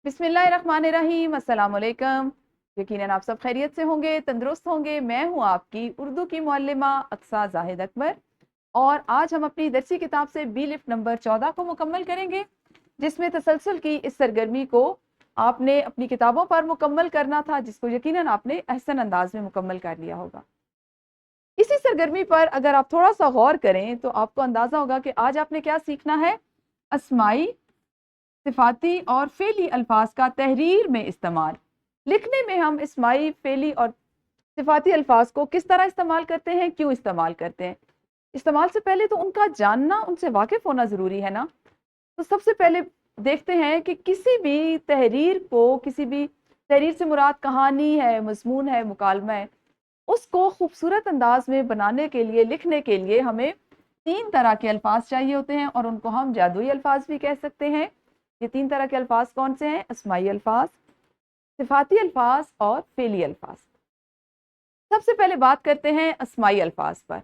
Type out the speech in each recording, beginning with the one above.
बिस्मिल्लाहिर्रहमानिर्रहीम, अस्सलाम वालेकुम। यकीनन आप सब खैरियत से होंगे, तंदुरुस्त होंगे। मैं हूँ आपकी उर्दू की मुअल्लिमा अक्सा जाहिद अकबर, और आज हम अपनी दरसी किताब से बी लिफ्ट नंबर 14 को मुकम्मल करेंगे, जिसमें तसलसल की इस सरगर्मी को आपने अपनी किताबों पर मुकम्मल करना था, जिसको यकीनन आपने अहसन अंदाज में मुकम्मल कर लिया होगा। इसी सरगर्मी पर अगर आप थोड़ा सा गौर करें तो आपको अंदाजा होगा कि आज आपने क्या सीखना है। अस्माई, सिफाती और फेली अल्फाज का तहरीर में इस्तेमाल। लिखने में हम इस्माई, फेली और सिफाती अल्फाज को किस तरह इस्तेमाल करते हैं, क्यों इस्तेमाल करते हैं। इस्तेमाल से पहले तो उनका जानना, उनसे वाकिफ होना ज़रूरी है ना। तो सबसे पहले देखते हैं कि किसी भी तहरीर को, किसी भी तहरीर से मुराद कहानी है, मजमून है, मुकालमा है, उसको खूबसूरत अंदाज में बनाने के लिए, लिखने के लिए हमें 3 तरह के अल्फाज चाहिए होते हैं, और उनको हम जादुई अल्फाज भी कह सकते हैं। ये 3 तरह के अल्फाज कौन से हैं? अस्माई अल्फाज, सिफाती अल्फाज और फेली अल्फाज। सबसे पहले बात करते हैं अस्माई अल्फाज पर।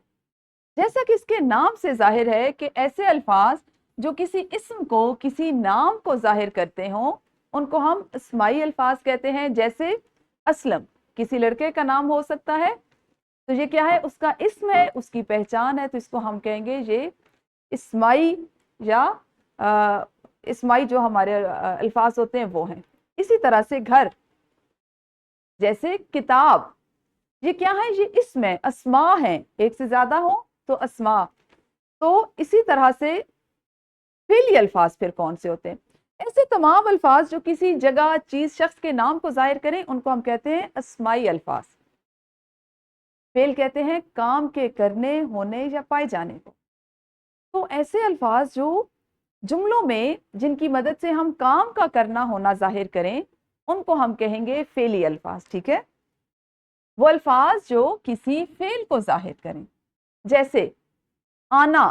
जैसा कि इसके नाम से जाहिर है कि ऐसे अल्फाज जो किसी इस्म को, किसी नाम को जाहिर करते हों, उनको हम अस्माई अल्फाज कहते हैं। जैसे असलम, किसी लड़के का नाम हो सकता है, तो ये क्या है? उसका इस्म है, उसकी पहचान है, तो इसको हम कहेंगे ये इस्माई, या इस्माई जो हमारे अल्फाज होते हैं वो हैं। इसी तरह से घर, जैसे किताब, ये क्या है? ये इस्म है, अस्मा है, एक से ज्यादा हो तो अस्मा। तो इसी तरह से फेली अल्फाज फिर कौन से होते हैं? ऐसे तमाम अल्फाज जो किसी जगह, चीज, शख्स के नाम को जाहिर करें, उनको हम कहते हैं अस्माई अल्फाज। फेल कहते हैं काम के करने, होने या पाए जाने को। तो ऐसे अल्फाज जो जुमलों में, जिनकी मदद से हम काम का करना होना जाहिर करें, उनको हम कहेंगे फेली अल्फाज। ठीक है? वो अल्फाज जो किसी फेल को जाहिर करें। जैसे आना,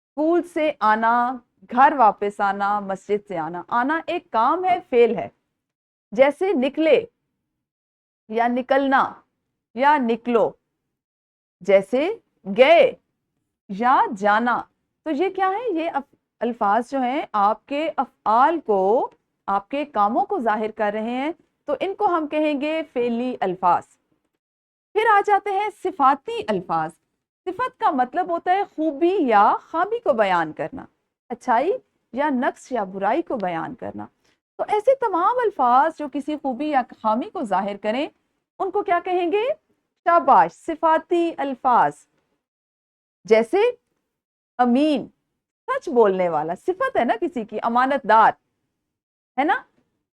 स्कूल से आना, घर वापस आना, मस्जिद से आना। आना एक काम है, फेल है। जैसे निकले, या निकलना, या निकलो। जैसे गए, या जाना। तो ये क्या है? ये अल्फाज जो हैं आपके अफ़आल को, आपके कामों को जाहिर कर रहे हैं, तो इनको हम कहेंगे फेली अल्फाज। फिर आ जाते हैं सिफाती अल्फाज। सिफत का मतलब होता है खूबी या खामी को बयान करना, अच्छाई या नक्स या बुराई को बयान करना। तो ऐसे तमाम अल्फाज जो किसी खूबी या खामी को जाहिर करें, उनको क्या कहेंगे? शाबाश, सिफाती अल्फाज। जैसे अमीन, सच बोलने वाला, सिफत है ना किसी की। अमानतदार है ना,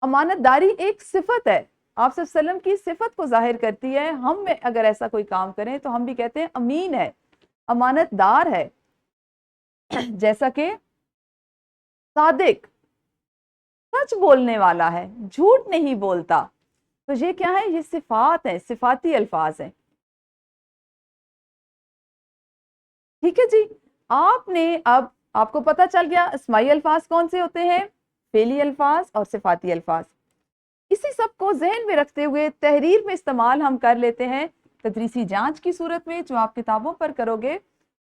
अमानतदारी एक सिफत है, आप सल्लम की सिफत को जाहिर करती है। हम में अगर ऐसा कोई काम करें तो हम भी कहते हैं अमीन है, अमानतदार है। जैसा कि सादिक, सच बोलने वाला है, झूठ नहीं बोलता। तो ये क्या है? ये सिफात है, सिफाती अल्फाज है। ठीक है जी। अब आपको पता चल गया अस्माई अल्फाज कौन से होते हैं, फेली अल्फाज और सिफाती अल्फाज। इसी सब को जहन में रखते हुए तहरीर में इस्तेमाल हम कर लेते हैं तदरीसी जांच की सूरत में, जो आप किताबों पर करोगे।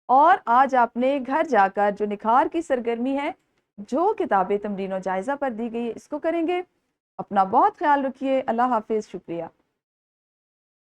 और आज आपने घर जाकर जो निखार की सरगर्मी है, जो किताबें तमरीन और जायजा पर दी गई है, इसको करेंगे। अपना बहुत ख्याल रखिए। अल्लाह हाफिज, शुक्रिया।